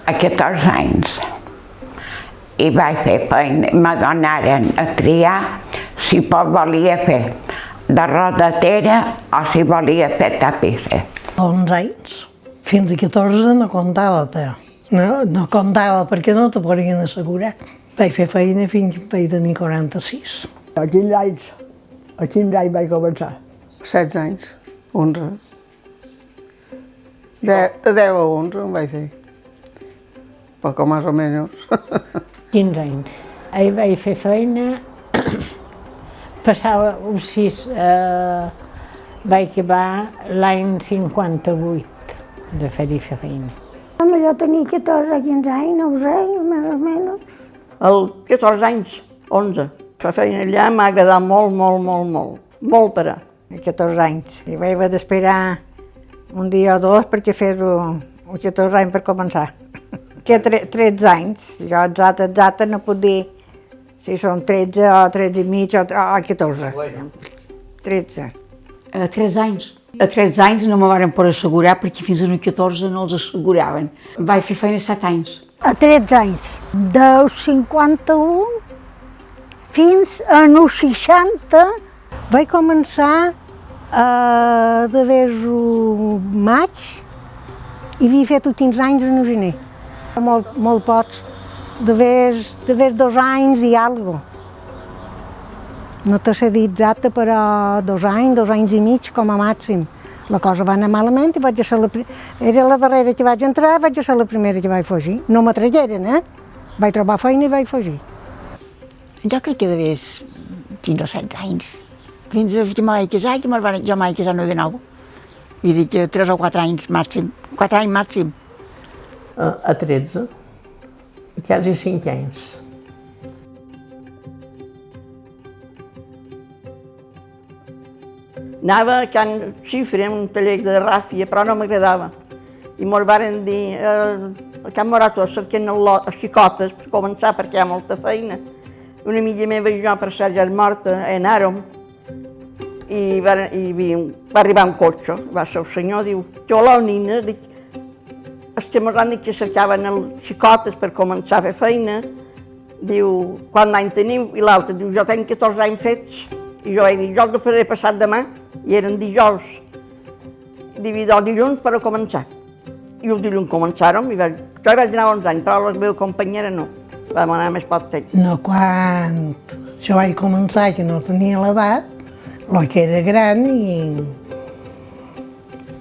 a 14 anys i vaig fer feina, me donaren a triar si volia fer de rodatera o si volia fer tapisser. 11 anys, fins a 14 no comptava, però no comptava perquè no te podien assegurar. Vaig fer feina fins que vaig tenir 46. A 15 anys vaig començar. 16 anys, 11. De 10 a 11 em vaig fer. Poco más o menos. 15 anys. Ahir vaig fer feina, passava uns 6, vaig acabar l'any 58 de fer-hi feina. Jo tenia 14 o 15 anys, no ho sé, més o menys. Als 14 anys, 11, la feina allà m'ha agradat molt per a. 14 anys. I vaig haver d'esperar un dia o dos perquè fes els 14 anys per començar. Que 13 anys. Jo exacte no puc dir si són 13 o 13 i mig o 14. 13. A 3 anys. A 13 anys no me varen poder assegurar perquè fins als 14 no els asseguraven. Vaig fer feina 7 anys. A 13 anys, dels 51 fins als 60, Vaig començar d'haver-ho maig i havia fet els 15 anys en el gener. Molt pocs, d'haver 2 anys i alguna cosa. No te sé dir exacte, però 2 anys i mig com a màxim. La cosa va anar malament i vaig ser era la darrera que vaig entrar, vaig ser la primera que vaig fugir. No m'atragueren, Vaig trobar feina i vaig fugir. Jo crec que devia 15 o 16 anys. Fins que m'ho vaig casar, jo m'ho vaig casar de nou. I dic que 3 o 4 anys màxim. 4 anys màxim. A 13, quasi 5 anys. Anava a Can Xifre, un taller de ràfia, però no m'agradava. I me'l varen dir, a Can Morato, cerquen les xicotes per començar, perquè hi ha molta feina. Una amiga meva i jo, per ser ja morta, anàrem, i va arribar un cotxe. Va ser el senyor, diu, hola, nina, dic, els que m'han dit que cercaven les xicotes per començar a fer feina, diu, quant any teniu? I l'altre diu, jo tenc 14 anys fets. I jo vaig dir, jo el faré passat demà, i eren dijous. Dividir el dilluns per a començar. I el dilluns començàrem, jo vaig anar 11 anys, però la meva companyera no. Vam anar més poc temps. No, quan jo vaig començar, que no tenia l'edat, el que era gran i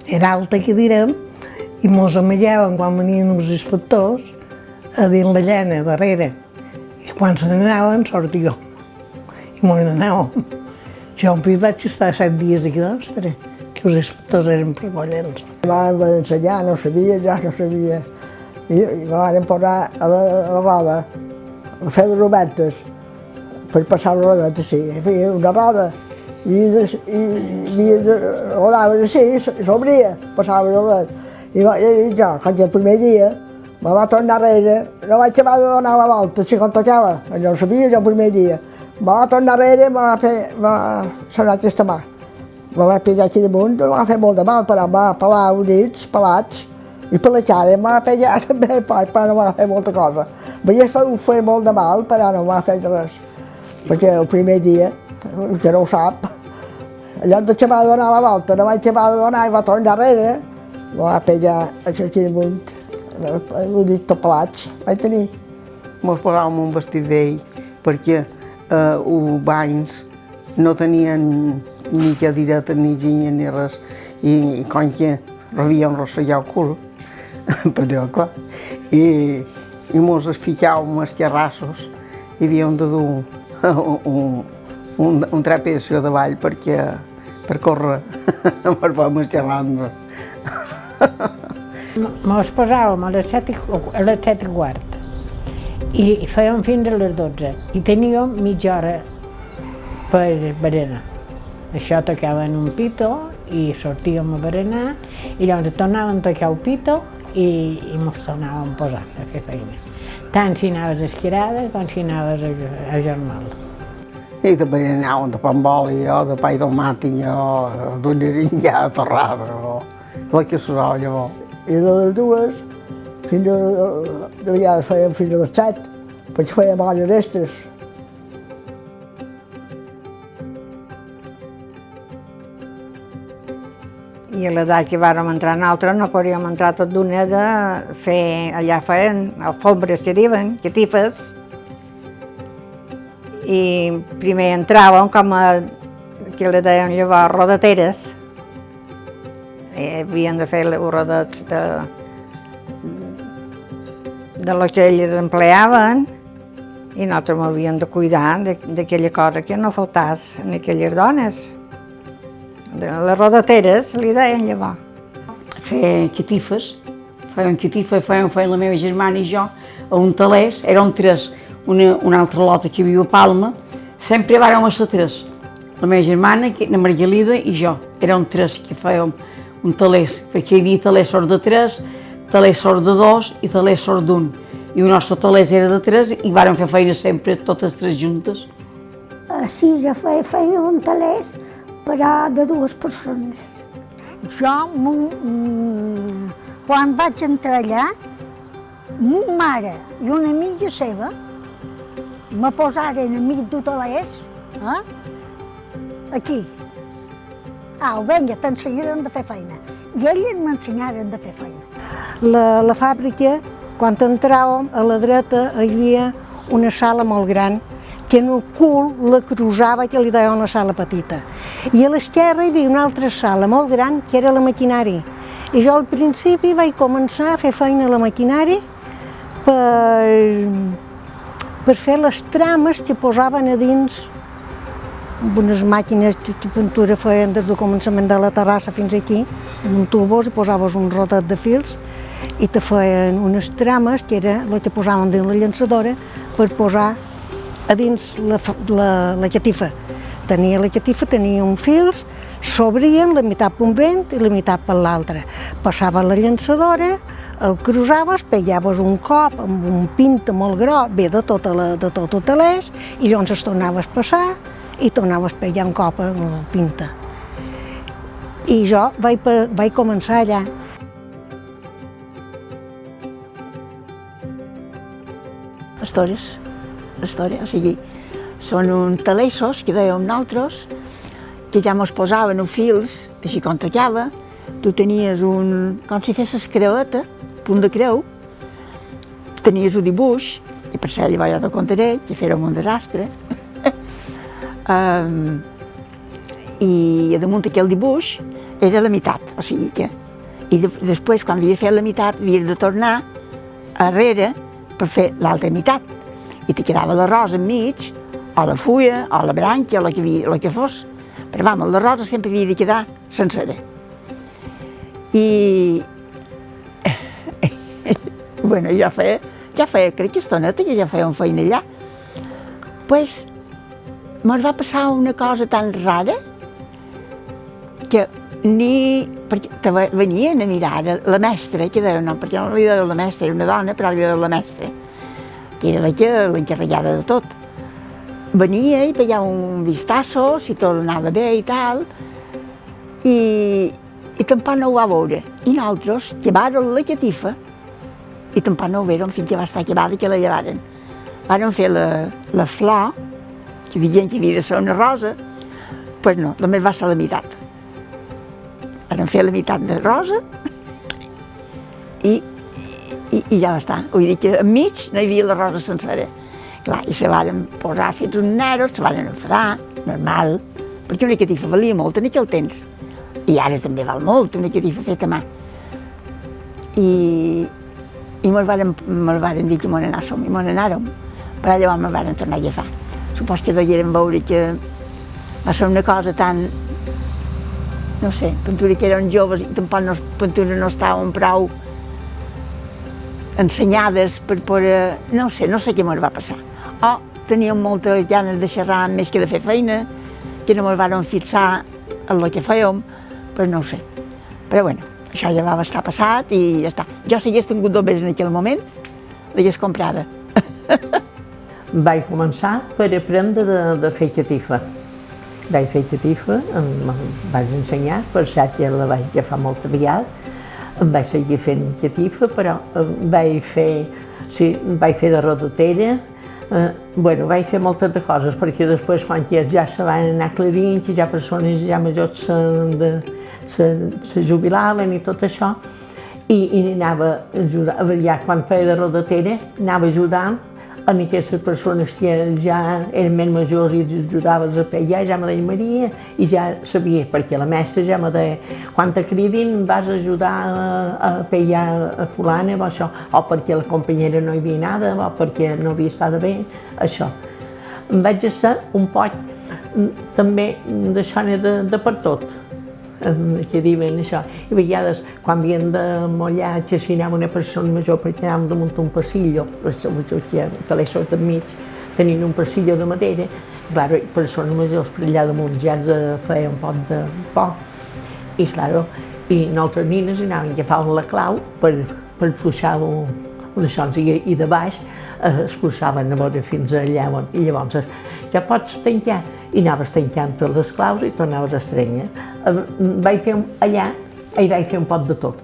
era alta, que direm, i mos amallaven quan venien els inspectors a dins la llana darrere. I quan se n'anaven, sortia jo. I mos n'anàvem. Jo un pis vaig estar 7 dies aquí d'Ostres, que els inspectors eren premollents. M'han ensenyar, no sabia, ja no sabia. I me van posar a la roda, a fer les obertes, per passar la rodeta, sí. Feia una roda, i rodaves així, i s'obria, passava la rodeta. I jo, quan el primer dia, me va tornar darrere, no vaig acabar de donar la volta, si com tocava, no ho sabia jo el primer dia. Me va tornar darrere, m'ha sonat aquesta mà. Me va pegar aquí damunt, no va fer molt de mal, però m'ha pelat els dits, pelats, i per la cara m'ha pegat també, però no m'ha fet molta cosa. Vaig fer molt de mal, però no m'ha fet res. Perquè el primer dia, que no ho sap, allò d'acabar de donar la volta, no vaig acabar de donar i va tornar darrere, me va pegar aquí damunt, els dits tot pelats, vaig tenir. Mos posàvem un vestit d'ell perquè els banys no tenien ni cadireta, ni ginya, ni res, i com que havíem rossellat el cul, per dir-ho clar, i mos ficàvem als terrassos i havíem de dur un trapecio davall per córrer per poder xerrar-nos. Mos posàvem a les 7 i quart i fèiem fins a les 12 i teníem mitja hora per berenar. Això tocaven un pito i sortíem a berenar i llavors tornàvem a tocar el pito i mos tornàvem a posar a fer feina. Tant si anaves esquirada com si anaves a jornal. I de berenar de pa amb oli, o de pa i tomàtic, o d'una rinjada torrada, o la cassola, llavors. I de les dues Fins a vegades fèiem fins a les 7, perquè fèiem hores extres. I a l'edat que vàrem entrar nosaltres no podíem entrar tot d'una de fer, allà feien alfombres que diuen, catifes, i primer entràvem com a, que li deien llavors, rodateres. Havien de fer les rodets de lo que ells empleaven i nosaltres havíem de cuidar d'aquella cosa que no faltàs en aquelles dones. De les rodateres, li deien llavors. Fer catifes, feien catifa, feien la meva germana i jo a un talès, érem tres, una altra lota que viu a Palma, sempre vàrem ser tres, la meva germana, la Margalida i jo, érem tres que fèiem un talès, perquè hi havia talès sort de tres, talès sort de dos i talès sort d'un. I el nostre talès era de tres i vàrem fer feina sempre, totes tres juntes. Sí, ja feia un talès, però de dues persones. Jo, quan vaig entrar allà, ma mare i una amiga seva me posaren a mi d'hotelers, aquí. Vinga, t'ensenyarem de fer feina. I elles m'ensenyaren de fer feina. La fàbrica, quan entràvem, a la dreta hi havia una sala molt gran, que en el cul la cruzava, que li deia una sala petita. I a l'esquerra hi havia una altra sala molt gran, que era la maquinari. I jo al principi vaig començar a fer feina a la maquinari per fer les trames que posaven a dins amb unes màquines de pintura feien des del començament de la terrassa fins aquí, amb un tubos i posaves un rodet de fils i te feien unes trames que era el que posaven dins la llançadora per posar a dins la catifa. La catifa tenia un fils, s'obrien la meitat per un vent i la meitat per l'altra. Passava la llançadora, el cruzaves, pegaves un cop amb un pinta molt gros, bé de tot el talès, i llavors es tornaves a passar i tornaves a pegar un cop amb la pinta. I jo vaig començar allà. Històries, o sigui, són uns talessos que dèiem nosaltres, que ja mos posaven els fils, així com tocava, tu tenies com si fessis creueta, punt de creu, tenies un dibuix, i per això llavors jo t'ho contaré, que fèrem un desastre, i damunt aquell dibuix era la meitat, o sigui que, i després quan havies fet la meitat havies de tornar arrere per fer l'altra meitat, i te quedava l'arròs enmig, o la fulla, o la branca, o el que fos, però vamos, l'arròs sempre havia de quedar sencera. I bueno, ja feia crec que estoneta que ja fèiem feina allà. Pues mos va passar una cosa tan rara que perquè venien a mirar la mestra, que deia, no, perquè no li deia la mestra, era una dona, però li deia la mestra, que era l'encarregada de tot. Venia i pegava un vistazo, si tot anava bé i tal, i tampoc no ho va veure. I nosaltres llevàrem la catifa i tampoc no ho vèrem fins que va estar llevada que la llevaren. Vàrem fer la flor, que diuen que havia de ser una rosa, doncs no, només va ser la meitat. Vàrem fer la meitat de rosa i ja va estar. Vull dir que enmig no hi havia la rosa sencera. Clar, i se varen posar fins uns nervis, se varen enfadar, normal, perquè una catifa valia molt en aquell temps. I ara també val molt, una catifa feta a mà. I me'l varen dir que me'n anàssim, i me'n anàrem, però llavors me'l varen tornar a agafar. Supos que degueren veure que va ser una cosa tan, no sé, pintura que eren joves i tampoc pintura no estaven prou ensenyades per poder, no sé què me'l va passar. O teníem moltes ganes de xerrar més que de fer feina, que no me'l varen fixar en el que fèiem, però no ho sé. Però bueno, això ja va estar passat i ja està. Jo si hagués tingut dobles en aquell moment, l'hagués comprada. Vaig començar per aprendre de fer catifa. Vaig fer catifa, em vaig ensenyar, per cert que la vaig agafar molt aviat. vaig seguir fent catifa, però vaig fer de rodatera, vaig fer moltes de coses, perquè després quan ja se van anar aclarint, que ja persones ja majors se jubilaven i tot això, i anava ajudant, ja quan feia de rodatera, anava ajudant en aquestes persones que ja eren més majors i ajudaves a pellar, ja me deia Maria, i ja sabia, perquè la mestra ja me deia, quan te cridin vas ajudar a pellar a fulana, o això, o perquè la companyera no hi havia anada, o perquè no havia estat bé, això. Em vaig ser un poc també d'això de per tot, que diuen això, i a vegades quan havien de mollar que si anava una persona major perquè anàvem damunt un passillo, que telèssos del mig tenien un passillo de madera, clar, persones majors per allà damunt ja ens feien un poc de por, i clar, i nosaltres nines anaven, agafaven la clau per fluixar d'això, i de baix es fluixaven a veure fins allà, i llavors ja pots tancar, i anaves tancant les claus i tornaves a estrenyar. Vaig fer allà, i vaig fer un poc de tot,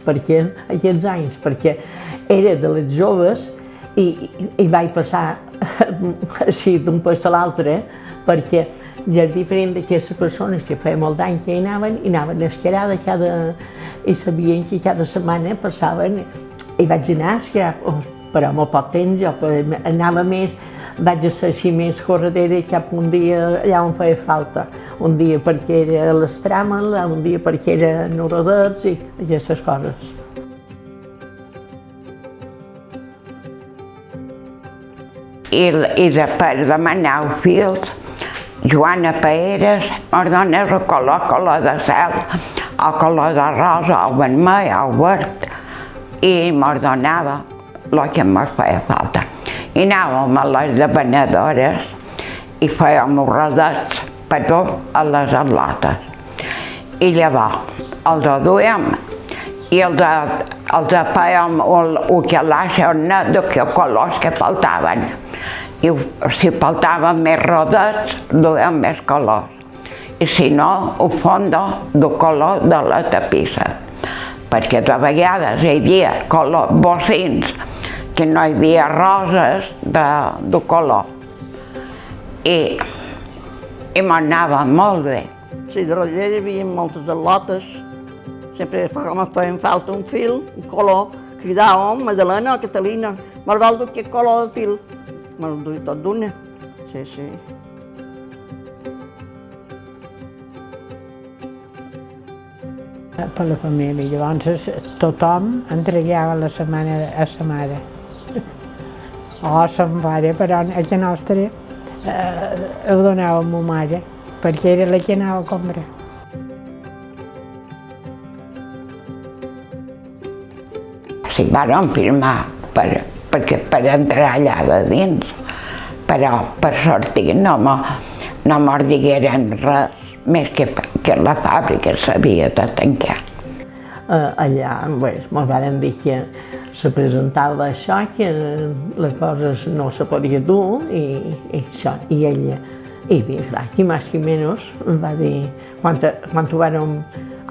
perquè aquests anys, perquè era de les joves i vaig passar així d'un lloc a l'altre, perquè ja és diferent d'aquestes persones que feia molt d'anys que hi anaven escarada i sabien que cada setmana passaven, i vaig anar, però molt poc temps, jo anava més, vaig ser així més corredera cap un dia allà on feia falta. Un dia perquè era a l'Estràmel, un dia perquè era a Noradets i aquestes coses. I per demanar el fil, Joana Paeres m'ordona el color de cel, el color de rosa, el vermell, el verd, i m'ordonava el que em feia falta. I anàvem a les depenedores i fèiem els rodets per tot a les atlates. I llavors els duíem i els fèiem el calaix de que colors que faltaven. I si faltaven més rodets, duíem més colors. I si no, el fondo del color de la tapissa. Perquè de vegades hi havia bocins que no hi havia roses de color. I m'anava molt bé. Sí, de rotllera hi havia moltes atlotes. Sempre feien falta un fil, un color. Cridàvem, Madalena o Catalina, me'l vol dur aquest color de fil. Me'l duia tot d'una. Sí, sí. Per la família, llavors tothom entregava la setmana a sa mare. O a sa mare, però a la nostra ho donava a ma mare, perquè era la que anava a comprar. Sí, vàrem firmar per entrar allà de dins, però per sortir no mos digueren res, més que la fàbrica s'havia de tancar. Allà mos van dir que se presentava això, que les coses no se podia dur i això. I ella, clar, qui més qui menys, em va dir, quan ho vàrem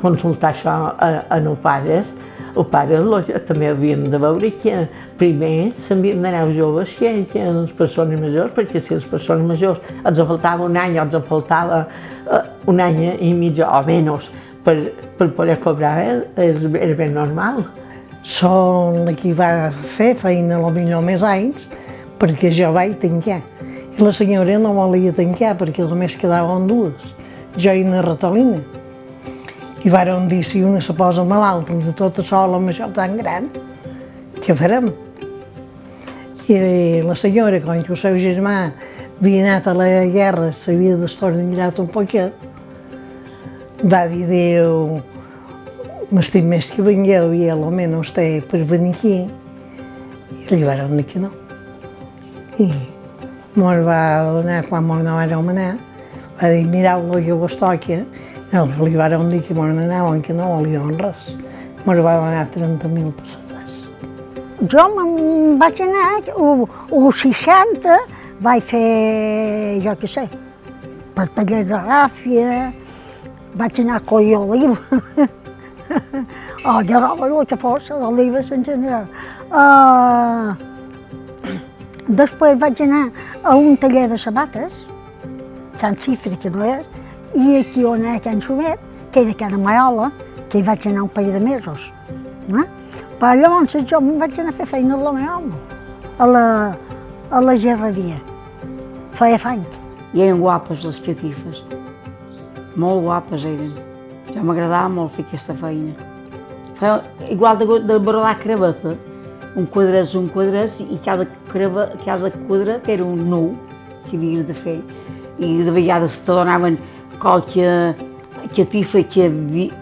consultar això en els pares també havien de veure que primer s'havien d'anar els joves que les persones majors, perquè si les persones majors els faltava un any o els faltava un any i mig o menys per poder cobrar, era ben normal. Són la que va fer feina potser més anys perquè jo vaig tancar. I la senyora no volia tancar perquè només quedaven dues, jo i una ratolina. I vàrem dir, si una se posa malalta de tota sola amb això tan gran, què farem? I la senyora, com que el seu germà havia anat a la guerra, s'havia destornillat un poquet, va dir, Déu, m'estim més que vingueu i almenys té per venir aquí. I li vàrem dir que no. I mos va donar, quan mos anàvem a anar, va dir, mireu el que vos toca. Li vàrem dir que mos n'anàvem, que no volíem res. Mos va donar 30.000 pessetes. Jo me'n vaig anar, als 60 vaig fer, jo què sé, per taller de ràfia, vaig anar a collir oliva Oh, de roba, el que fos, les olives en general. Després vaig anar a un taller de sabates, Can Cifre, que no és, i aquí on era Can Xumet, que era Can Amaiola, que hi vaig anar un parell de mesos. Però llavors jo me'n vaig anar a fer feina al home, a la gerreria. Feia fany. I eren guapes les catifes, molt guapes eren. Ja m'agradava molt fer aquesta feina. Feia igual de brodar craveta, un quadret, i cada quadret era un nu que havies de fer. I de vegades te donaven qualque catifa que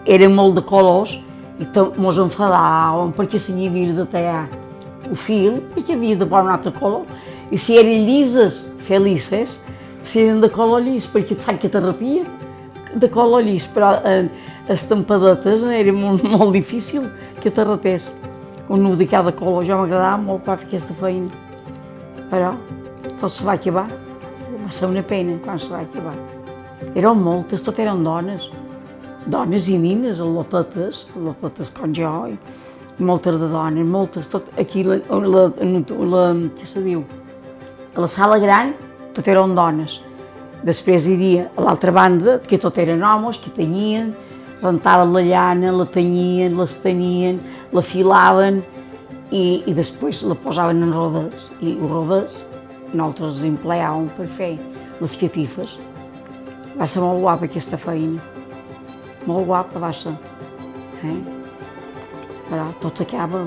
era molt de colors i mos enfadaven perquè se n'hi havia de tallar el fil, perquè havia de posar un altre color. I si eren llises, fer lisses, si eren de color llis, perquè saps que t'arrepia de color llis, però estampadetes era molt difícil que t'arrepés. Un nu de cada color, jo m'agradava molt per fer aquesta feina. Però tot se va acabar. Va ser una pena quan se va acabar. Eren moltes, tot eren dones. Dones i nines, lotetes com jo, i moltes de dones, moltes. Tot aquí, què se diu? A la sala gran, tot eren dones. Després hi havia a l'altra banda, que tot eren homes, que tenyien, rentaven la llana, la tenyien, l'estenien, la filaven i després la posaven en rodets. I els rodets nosaltres els empleàvem per fer les catifes. Va ser molt guapa aquesta feina. Molt guapa va ser. Però tot s'acaba.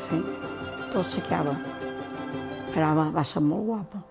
Sí, tot s'acaba. Però va ser molt guapa.